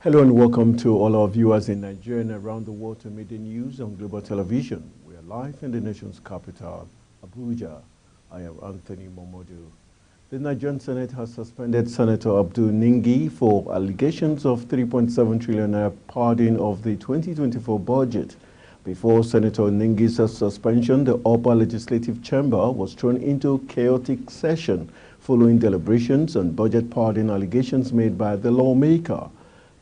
Hello and welcome to all our viewers in Nigeria and around the world to Midday News on Global Television. We are live in the nation's capital, Abuja. I am Anthony Momodu. The Nigerian Senate has suspended Senator Abdul Ningi for allegations of 3.7 trillion naira pardon of the 2024 budget. Before Senator Ningi's suspension, the upper legislative chamber was thrown into chaotic session following deliberations on budget pardon allegations made by the lawmaker.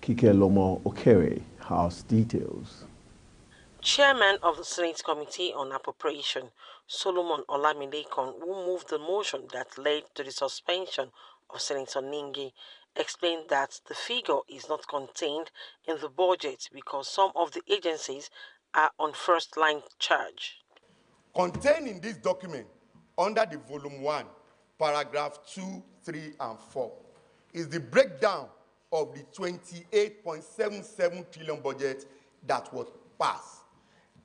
Kike Lomo Okere has details. Chairman of the Senate Committee on Appropriation, Solomon Olamilekon, who moved the motion that led to the suspension of Senator Ningi, explained that the figure is not contained in the budget because some of the agencies are on first-line charge. Contained in this document, under the Volume 1, Paragraph 2, 3, and 4, is the breakdown of the 28.77 trillion budget that was passed.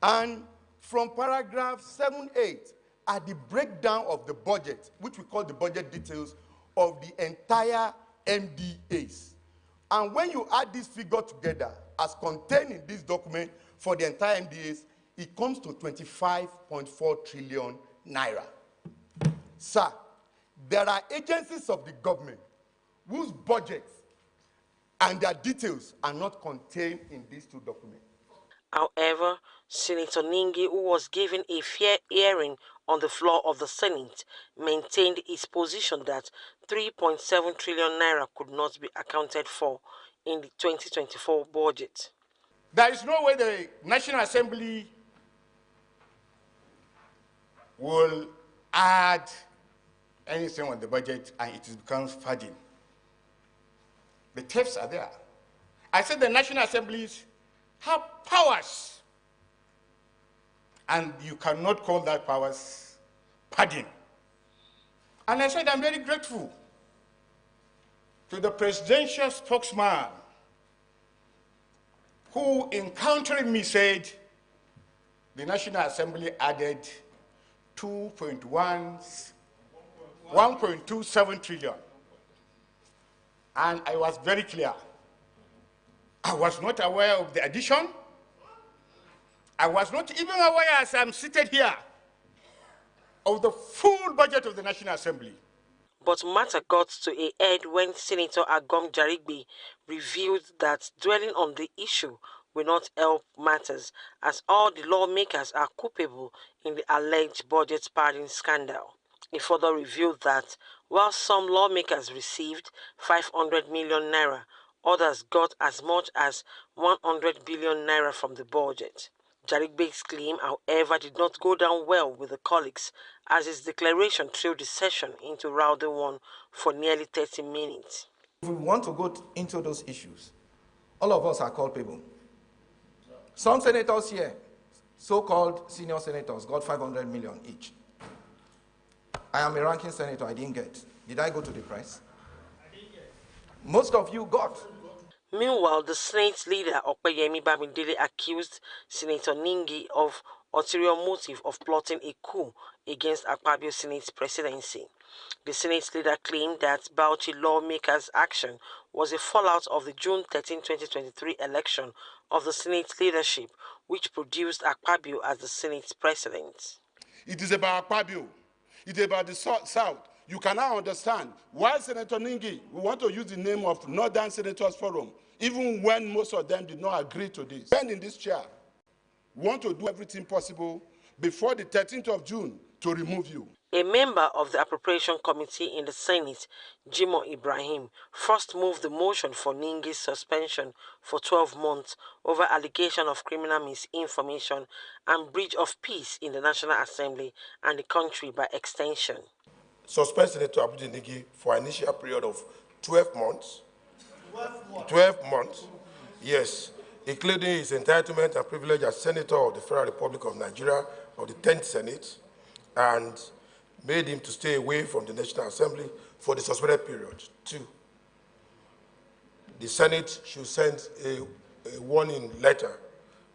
And from paragraph 7-8 are the breakdown of the budget, which we call the budget details of the entire MDAs. And when you add this figure together, as contained in this document for the entire MDAs, it comes to 25.4 trillion naira. Sir, there are agencies of the government whose budgets and their details are not contained in these two documents. However, Senator Ningi, who was given a fair hearing on the floor of the Senate, maintained his position that 3.7 trillion naira could not be accounted for in the 2024 budget. There is no way the National Assembly will add anything on the budget and it becomes funding. The thefts are there. I said the National Assemblies have powers, and you cannot call that powers pardon. And I said I'm very grateful to the presidential spokesman who, encountering me, said the National Assembly added 1.27 trillion. And I was very clear. I was not aware of the addition. I was not even aware, as I'm seated here, of the full budget of the National Assembly. But matter got to a head when Senator Agom Jarigbe revealed that dwelling on the issue will not help matters, as all the lawmakers are culpable in the alleged budget pardon scandal. He further revealed that while some lawmakers received 500 million naira, others got as much as 100 billion naira from the budget. Jarigbe's claim, however, did not go down well with the colleagues, as his declaration threw the session into rowdy one for nearly 30 minutes. If we want to go into those issues, all of us are culpable. Some senators here, so-called senior senators, got 500 million each. I am a ranking senator, I didn't get. Did I go to the press? Most of you got. Meanwhile, the Senate leader, Opeyemi Bamidele, accused Senator Ningi of ulterior motive of plotting a coup against Akpabio's Senate presidency. The Senate leader claimed that Bauchi lawmakers' action was a fallout of the June 13, 2023 election of the Senate leadership, which produced Akpabio as the Senate president. It is about Akpabio. It is about the South. You can now understand why Senator Ningi, we want to use the name of Northern Senators Forum, even when most of them did not agree to this. Stand in this chair. We want to do everything possible before the 13th of June to remove you. A member of the Appropriation Committee in the Senate, Jimoh Ibrahim, first moved the motion for Ningi's suspension for 12 months over allegation of criminal misinformation and breach of peace in the National Assembly and the country by extension. Suspend Senator Abdul Ningi for an initial period of 12 months. 12 months, yes, including his entitlement and privilege as Senator of the Federal Republic of Nigeria of the 10th Senate, and made him to stay away from the National Assembly for the suspended period. 2, the Senate should send a warning letter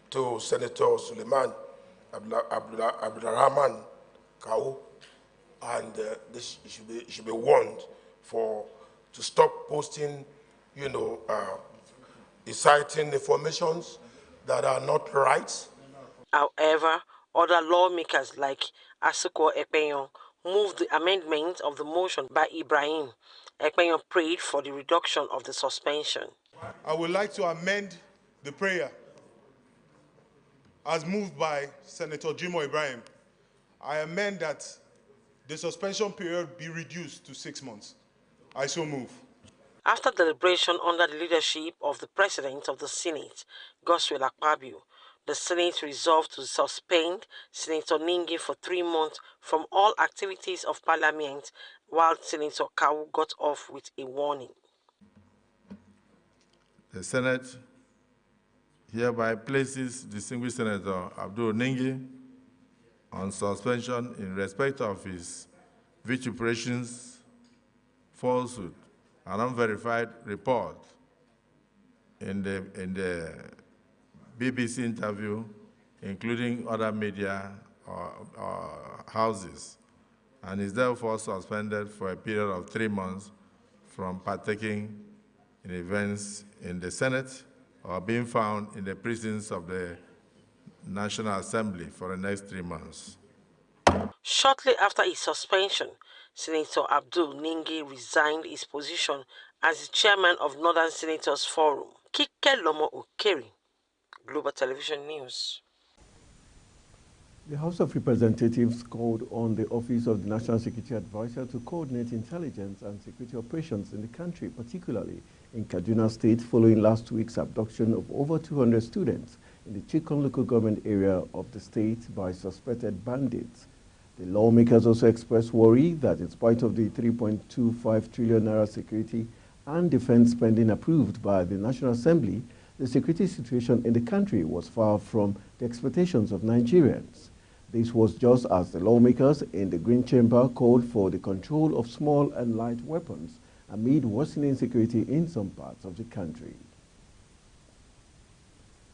to Senator Suleiman Abdulrahman Kau, and this should be warned to stop posting, is citing informations that are not right. However, other lawmakers like Asuko Ekpeyon moved the amendment of the motion by Ibrahim. Ekpeyon prayed for the reduction of the suspension. I would like to amend the prayer as moved by Senator Jimo Ibrahim. I amend that the suspension period be reduced to 6 months. I so move. After deliberation under the leadership of the President of the Senate, Godswill Akpabio, the Senate resolved to suspend Senator Ningi for 3 months from all activities of Parliament, while Senator Kawu got off with a warning. The Senate hereby places distinguished Senator Abdul Ningi on suspension in respect of his vituperations, falsehood, and unverified report in the BBC interview, including other media houses, and is therefore suspended for a period of 3 months from partaking in events in the Senate or being found in the prisons of the National Assembly for the next 3 months. Shortly after his suspension, Senator Abdul Ningi resigned his position as the chairman of Northern Senators Forum. Kike Lomo Okeri, Global Television News. The House of Representatives called on the Office of the National Security Advisor to coordinate intelligence and security operations in the country, particularly in Kaduna State, following last week's abduction of over 200 students in the Chikon local government area of the state by suspected bandits. The lawmakers also expressed worry that in spite of the 3.25 trillion naira security and defense spending approved by the National Assembly, the security situation in the country was far from the expectations of Nigerians. This was just as the lawmakers in the Green Chamber called for the control of small and light weapons amid worsening security in some parts of the country.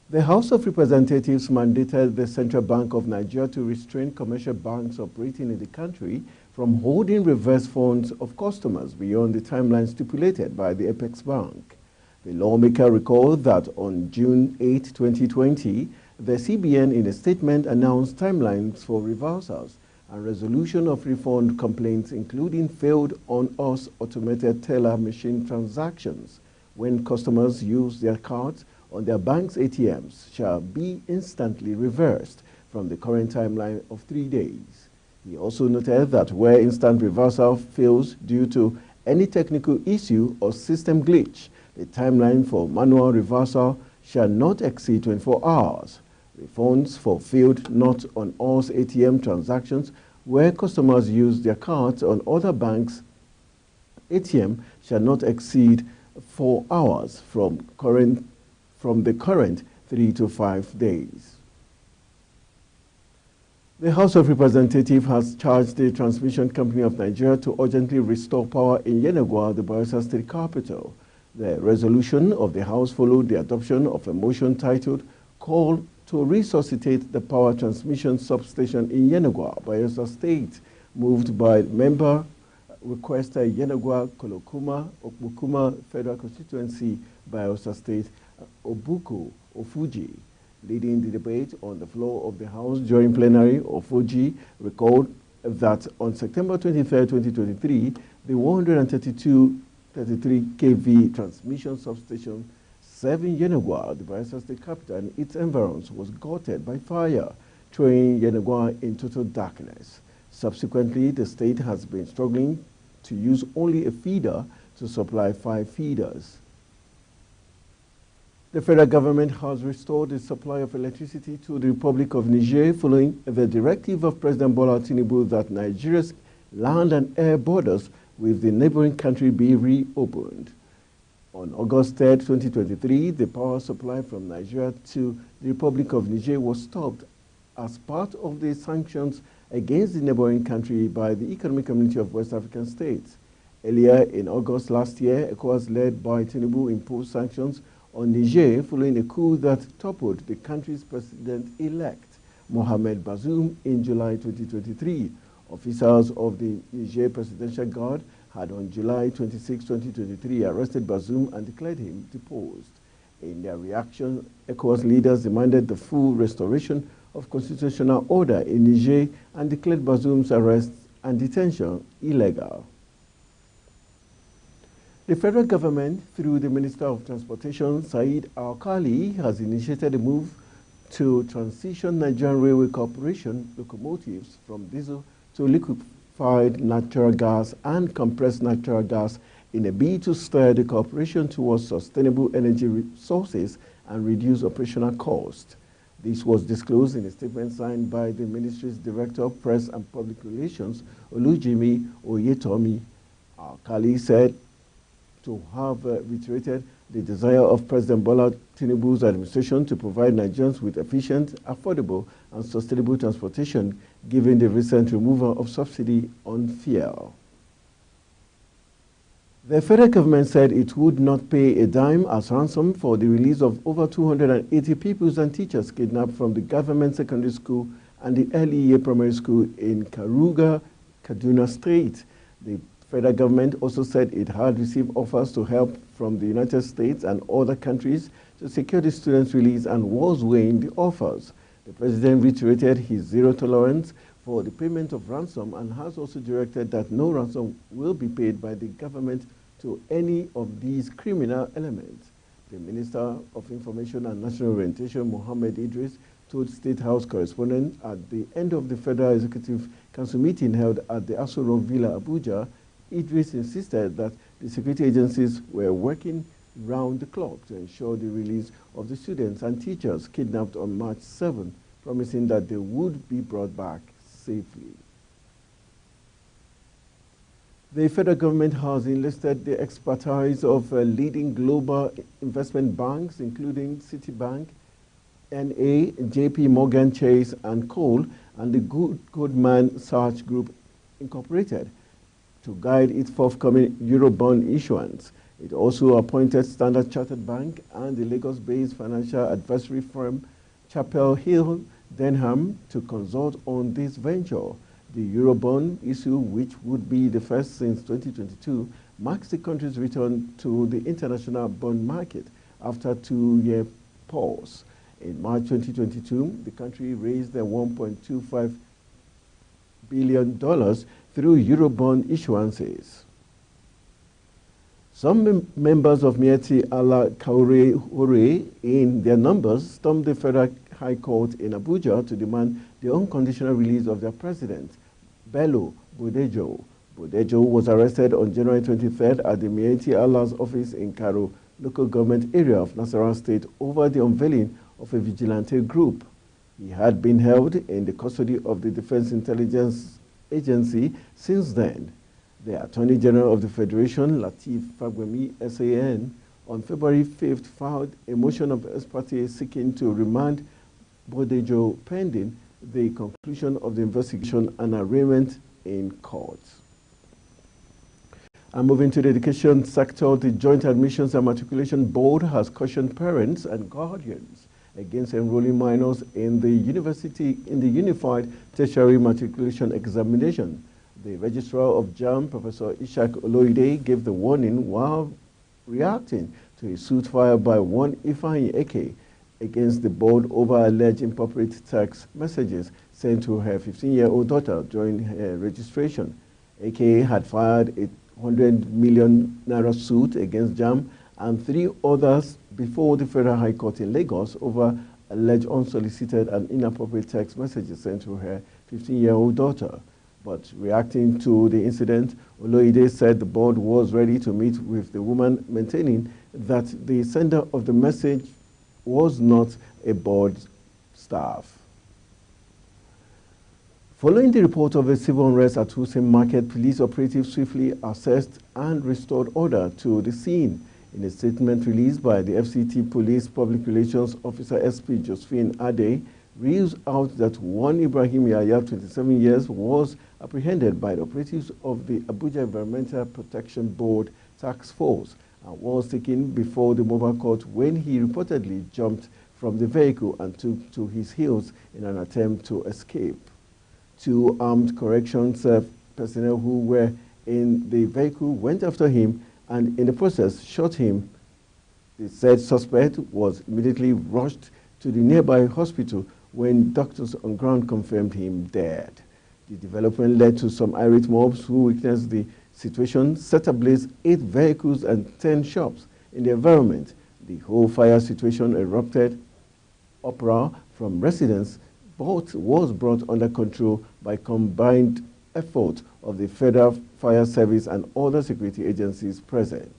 The House of Representatives mandated the Central Bank of Nigeria to restrain commercial banks operating in the country from holding reverse funds of customers beyond the timeline stipulated by the Apex Bank. The lawmaker recalled that on June 8, 2020, the CBN in a statement announced timelines for reversals and resolution of refund complaints, including failed on-us automated teller machine transactions. When customers use their cards on their bank's ATMs shall be instantly reversed from the current timeline of 3 days. He also noted that where instant reversal fails due to any technical issue or system glitch, the timeline for manual reversal shall not exceed 24 hours. Refunds for failed not on us ATM transactions where customers use their cards on other banks' ATM shall not exceed 4 hours from the current 3 to 5 days. The House of Representatives has charged the Transmission Company of Nigeria to urgently restore power in Yenagoa, the Bayelsa State capital. The resolution of the House followed the adoption of a motion titled "Call to Resuscitate the Power Transmission Substation in Yenagoa, Bayelsa State," moved by member requester Yenagoa Kolokuma, Okbukuma Federal Constituency, Bayelsa State, Obuku Ofuji. Leading the debate on the floor of the House during plenary, Ofuji recalled that on September 23, 2023, the 132.33 kV transmission substation serving Yenagoa, the Bayelsa State capital, and its environs was gutted by fire, throwing Yenagoa in total darkness. Subsequently, the state has been struggling to use only a feeder to supply 5 feeders. The federal government has restored the supply of electricity to the Republic of Niger following the directive of President Bola Tinubu that Nigeria's land and air borders with the neighboring country be reopened. On August 3, 2023, the power supply from Nigeria to the Republic of Niger was stopped as part of the sanctions against the neighboring country by the Economic Community of West African States. Earlier in August last year, ECOWAS led by Tinubu imposed sanctions on Niger following a coup that toppled the country's president-elect, Mohamed Bazoum, in July 2023. Officers of the Niger Presidential Guard had on July 26, 2023 arrested Bazoum and declared him deposed. In their reaction, ECOWAS leaders demanded the full restoration of constitutional order in Niger and declared Bazoum's arrest and detention illegal. The federal government, through the Minister of Transportation, Said Al-Khali, has initiated a move to transition Nigerian Railway Corporation locomotives from diesel to liquefied natural gas and compressed natural gas in a bid to steer the corporation towards sustainable energy sources and reduce operational costs. This was disclosed in a statement signed by the ministry's Director of Press and Public Relations, Olujimi Oyetomi. Al-Khali said to have reiterated the desire of President Bola Tinubu's administration to provide Nigerians with efficient, affordable, and sustainable transportation, given the recent removal of subsidy on fuel. The federal government said it would not pay a dime as ransom for the release of over 280 pupils and teachers kidnapped from the government secondary school and the early year primary school in Karuga, Kaduna State. The federal government also said it had received offers to help from the United States and other countries to secure the students' release and was weighing the offers. The president reiterated his zero tolerance for the payment of ransom and has also directed that no ransom will be paid by the government to any of these criminal elements. The Minister of Information and National Orientation, Mohammed Idris, told State House correspondents at the end of the Federal Executive Council meeting held at the Aso Rock Villa, Abuja. Idris insisted that the security agencies were working round the clock to ensure the release of the students and teachers kidnapped on March 7, promising that they would be brought back safely. The federal government has enlisted the expertise of leading global investment banks, including Citibank, NA, JP Morgan Chase and Co., and the Goldman Sachs Group Incorporated, to guide its forthcoming Eurobond issuance. It also appointed Standard Chartered Bank and the Lagos-based financial advisory firm Chapel Hill Denham to consult on this venture. The Eurobond issue, which would be the first since 2022, marks the country's return to the international bond market after a two-year pause. In March 2022, the country raised $1.25 billion through Eurobond issuances. Some members of Miyetti Allah Kaure Hore, in their numbers, stormed the Federal High Court in Abuja to demand the unconditional release of their president, Bello Bodejo. Bodejo was arrested on January 23rd at the Miyetti Allah's office in Karo, local government area of Nasarawa State, over the unveiling of a vigilante group. He had been held in the custody of the Defense Intelligence Agency since then. The Attorney General of the Federation, Lateef Fagbemi, SAN, on February 5th filed a motion of ex parte seeking to remand Bodejo pending the conclusion of the investigation and arraignment in court. And moving to the education sector, the Joint Admissions and Matriculation Board has cautioned parents and guardians against enrolling minors in the Unified Tertiary Matriculation Examination. The Registrar of JAMB, Professor Ishak Oloide, gave the warning while reacting to a suit filed by one Ifeanyi Eke against the board over alleged inappropriate text messages sent to her 15-year-old daughter during her registration. Eke had filed a 100 million naira suit against JAMB and 3 others before the Federal High Court in Lagos over alleged unsolicited and inappropriate text messages sent to her 15-year-old daughter. But reacting to the incident, Oloide said the board was ready to meet with the woman, maintaining that the sender of the message was not a board staff. Following the report of a civil unrest at Hussein Market, police operatives swiftly assessed and restored order to the scene. In a statement released by the FCT Police Public Relations Officer SP Josephine Ade, reels out that one Ibrahim Yahya, 27 years, was apprehended by the operatives of the Abuja Environmental Protection Board Task Force and was taken before the mobile court when he reportedly jumped from the vehicle and took to his heels in an attempt to escape. 2 armed corrections personnel who were in the vehicle went after him and in the process shot him The said suspect was immediately rushed to the nearby hospital when doctors on ground confirmed him dead. The development led to some irate mobs who witnessed the situation, set ablaze 8 vehicles and 10 shops in the environment. The whole fire situation erupted. Uproar from residents but was brought under control by combined effort of the Federal Fire Service and other security agencies present.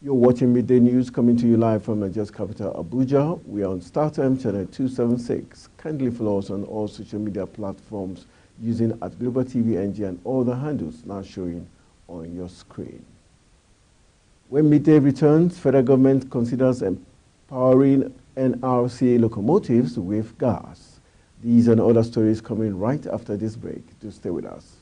You're watching Midday News coming to you live from Nigeria's capital, Abuja. We are on StarTime channel 276. Kindly follow us on all social media platforms using @Global TV NG and all the handles now showing on your screen. When Midday returns, federal government considers empowering NRC locomotives with gas. These and other stories coming right after this break. Do stay with us.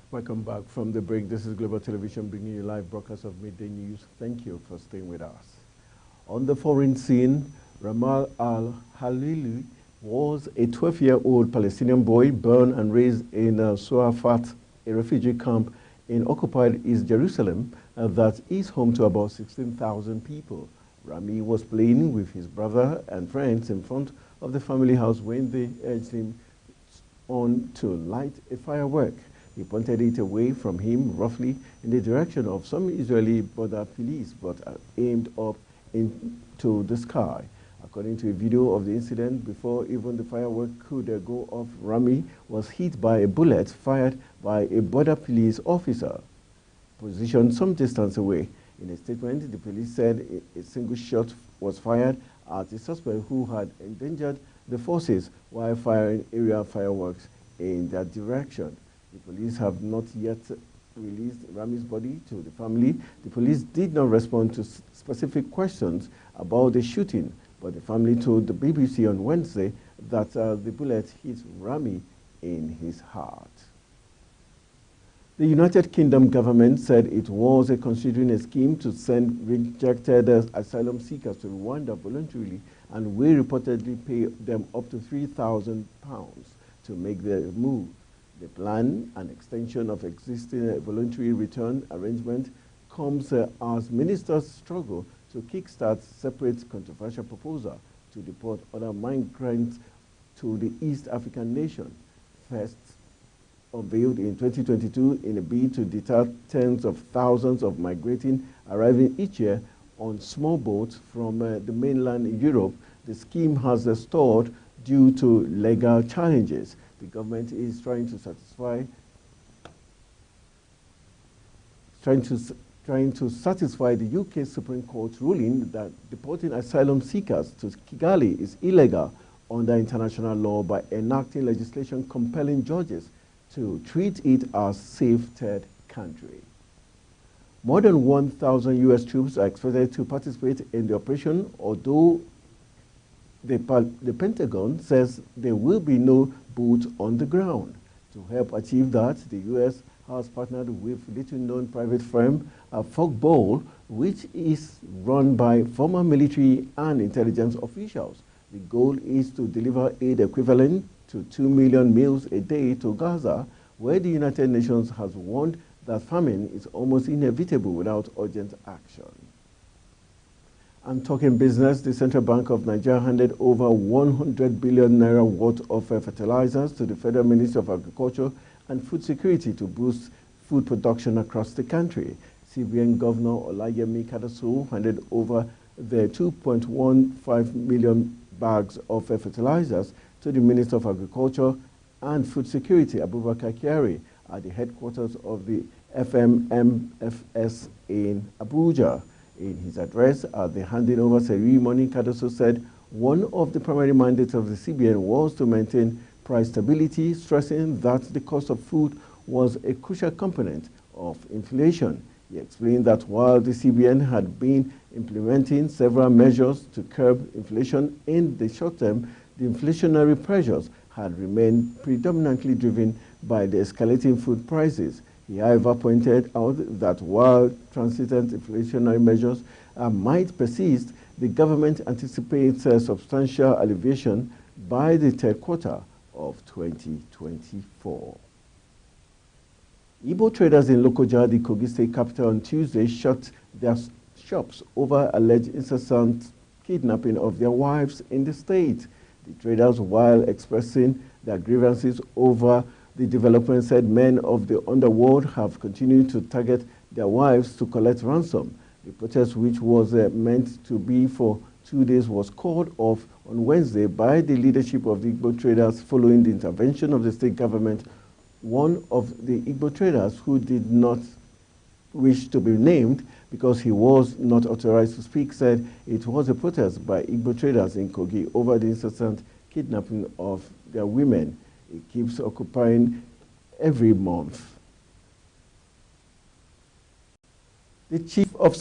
Welcome back from the break. This is Global Television bringing you live broadcast of Midday News. Thank you for staying with us. On the foreign scene, Ramal al-Halili was a 12-year-old Palestinian boy born and raised in Suafat, a refugee camp in occupied East Jerusalem that is home to about 16,000 people. Rami was playing with his brother and friends in front of the family house when they urged him on to light a firework. He pointed it away from him roughly in the direction of some Israeli border police, but aimed up into the sky. According to a video of the incident, before even the firework could go off, Rami was hit by a bullet fired by a border police officer, positioned some distance away. In a statement, the police said a single shot was fired at a suspect who had endangered the forces while firing area fireworks in that direction. The police have not yet released Rami's body to the family. The police did not respond to specific questions about the shooting, but the family told the BBC on Wednesday that the bullet hit Rami in his heart. The United Kingdom government said it was considering a scheme to send rejected asylum seekers to Rwanda voluntarily and will reportedly pay them up to £3,000 to make the move. The plan, an extension of existing voluntary return arrangement, comes as ministers struggle to kickstart separate controversial proposal to deport other migrants to the East African nation, first unveiled in 2022 in a bid to deter tens of thousands of migrating arriving each year on small boats from the mainland Europe. The scheme has stalled due to legal challenges. The government is trying to satisfy the UK Supreme Court's ruling that deporting asylum seekers to Kigali is illegal under international law by enacting legislation compelling judges to treat it as safe third country. More than 1,000 U.S. troops are expected to participate in the operation, although the Pentagon says there will be no boots on the ground. To help achieve that, the U.S. has partnered with little-known private firm Fogball, which is run by former military and intelligence officials. The goal is to deliver aid equivalent to 2 million meals a day to Gaza, where the United Nations has warned that famine is almost inevitable without urgent action. And talking business, the Central Bank of Nigeria handed over 100 billion naira worth of fertilizers to the Federal Ministry of Agriculture and Food Security to boost food production across the country. CBN Governor Olayemi Kadaso handed over the 2.15 million bags of fertilizers to the Minister of Agriculture and Food Security, Abubakar Kyari, at the headquarters of the FMMFS in Abuja. In his address at the handing over ceremony, Kadaso said One of the primary mandates of the CBN was to maintain price stability, stressing that the cost of food was a crucial component of inflation. He explained that while the CBN had been implementing several measures to curb inflation in the short term, the inflationary pressures had remained predominantly driven by the escalating food prices. He, however, pointed out that while transient inflationary measures might persist, the government anticipates a substantial alleviation by the third quarter of 2024. Igbo traders in Lokoja, the Kogi State capital, on Tuesday shut their shops over alleged incessant kidnapping of their wives in the state. The traders, while expressing their grievances over the development, said men of the underworld have continued to target their wives to collect ransom. The protest, which was meant to be for 2 days, was called off on Wednesday by the leadership of the Igbo traders following the intervention of the state government. One of the Igbo traders, who did not wish to be named because he was not authorized to speak, said it was a protest by Igbo traders in Kogi over the incessant kidnapping of their women. It keeps occupying every month. The Chief of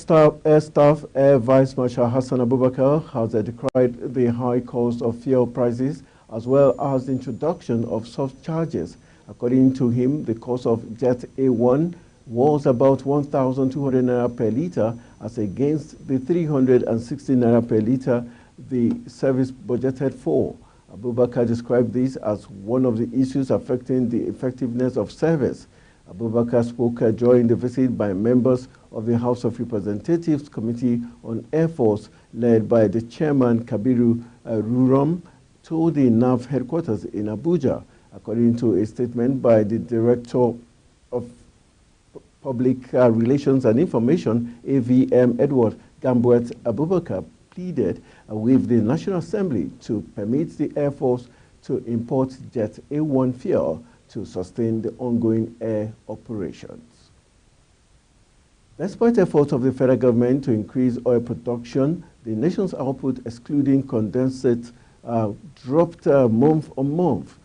Air Staff, Air Vice Marshal Hassan Abubakar, has decried the high cost of fuel prices as well as the introduction of soft charges. According to him, the cost of Jet A1 was about 1,200 naira per litre as against the 360 naira per litre the service budgeted for. Abubakar described this as one of the issues affecting the effectiveness of service. Abubakar spoke during the visit by members of the House of Representatives Committee on Air Force, led by the chairman Kabiru Ruram, to the NAV headquarters in Abuja. According to a statement by the Director of Public Relations and Information, AVM Edward Gambuet, Abubakar pleaded with the National Assembly to permit the Air Force to import Jet A1 fuel to sustain the ongoing air operations. Despite efforts of the federal government to increase oil production, the nation's output, excluding condensate, dropped month on month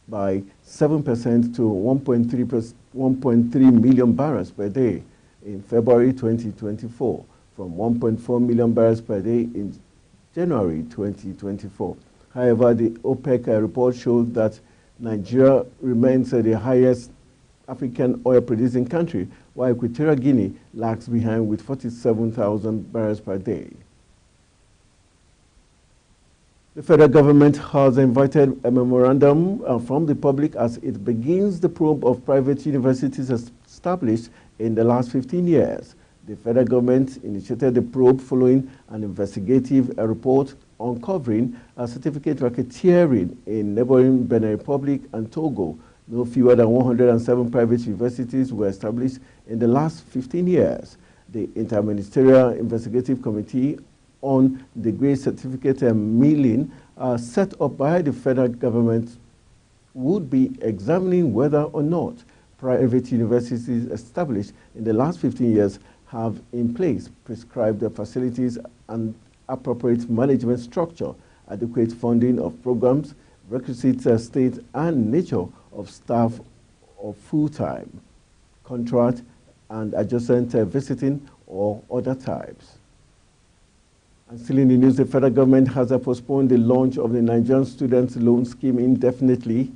by 7% to 1.3 million barrels per day in February 2024, from 1.4 million barrels per day in January 2024. However, the OPEC report showed that Nigeria remains the highest African oil-producing country, while Equatorial Guinea lags behind with 47,000 barrels per day. The federal government has invited a memorandum from the public as it begins the probe of private universities established in the last 15 years. The federal government initiated the probe following an investigative report uncovering certificate racketeering in neighboring Benin Republic and Togo. No fewer than 107 private universities were established in the last 15 years. The Interministerial Investigative Committee on the Grade Certificate Milling set up by the federal government would be examining whether or not private universities established in the last 15 years have in place prescribed facilities and appropriate management structure, adequate funding of programs, requisite state and nature of staff of full-time, contract, and adjacent visiting or other types. And still in the news, the federal government has postponed the launch of the Nigerian Student Loan Scheme indefinitely.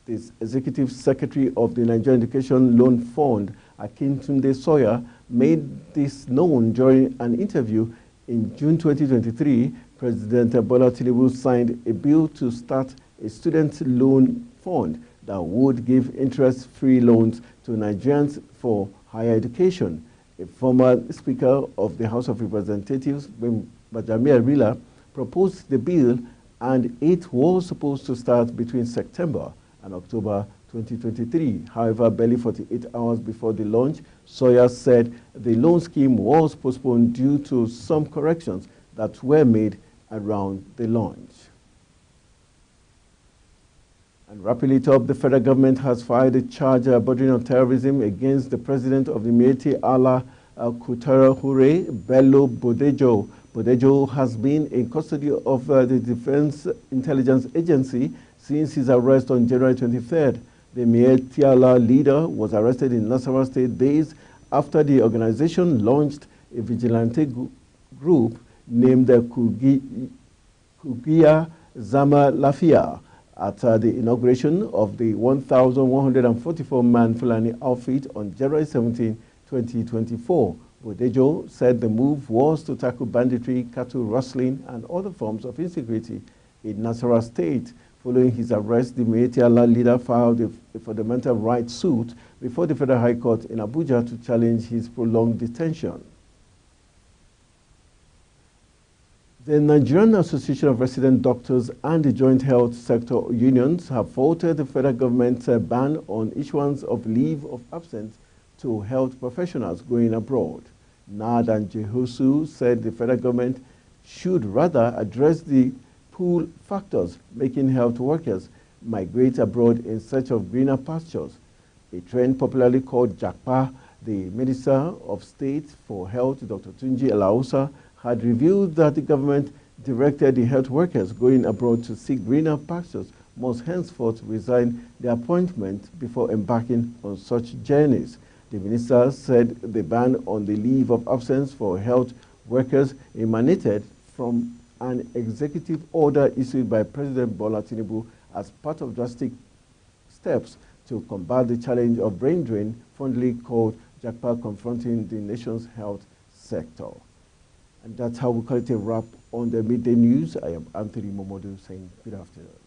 The Executive Secretary of the Nigerian Education Loan Fund, Akintunde Sawyer, made this known during an interview in June 2023. President Bola Tinubu signed a bill to start a student loan fund that would give interest-free loans to Nigerians for higher education. A former Speaker of the House of Representatives, Bajami Arila, proposed the bill, and it was supposed to start between September and October 2023. However, barely 48 hours before the launch, Sawyer said the loan scheme was postponed due to some corrections that were made around the launch. And wrapping it up, the federal government has filed a charge bordering on terrorism against the president of the Midday Allah Kutara Hure Bello Bodejo. Bodejo has been in custody of the Defense Intelligence Agency since his arrest on January 23rd. The Mietiala leader was arrested in Nasarawa State days after the organization launched a vigilante group named the Kugia Zama Lafia at the inauguration of the 1,144-man Fulani outfit on January 17, 2024. Bodejo said the move was to tackle banditry, cattle rustling, and other forms of insecurity in Nasarawa State. Following his arrest, the Mietiala leader filed a fundamental rights suit before the Federal High Court in Abuja to challenge his prolonged detention. The Nigerian Association of Resident Doctors and the Joint Health Sector Unions have faulted the federal government's ban on issuance of leave of absence to health professionals going abroad. NAD and Jehosu said the federal government should rather address the pull factors making health workers migrate abroad in search of greener pastures, a trend popularly called Jakpa. The Minister of State for Health, Dr. Tunji Elausa, had revealed that the government directed the health workers going abroad to seek greener pastures must henceforth resign their appointment before embarking on such journeys. The minister said the ban on the leave of absence for health workers emanated from an executive order issued by President Bola Tinubu as part of drastic steps to combat the challenge of brain drain, fondly called Jakpa, confronting the nation's health sector. And that's how we call it a wrap on the Midday News. I am Anthony Momodu saying good afternoon.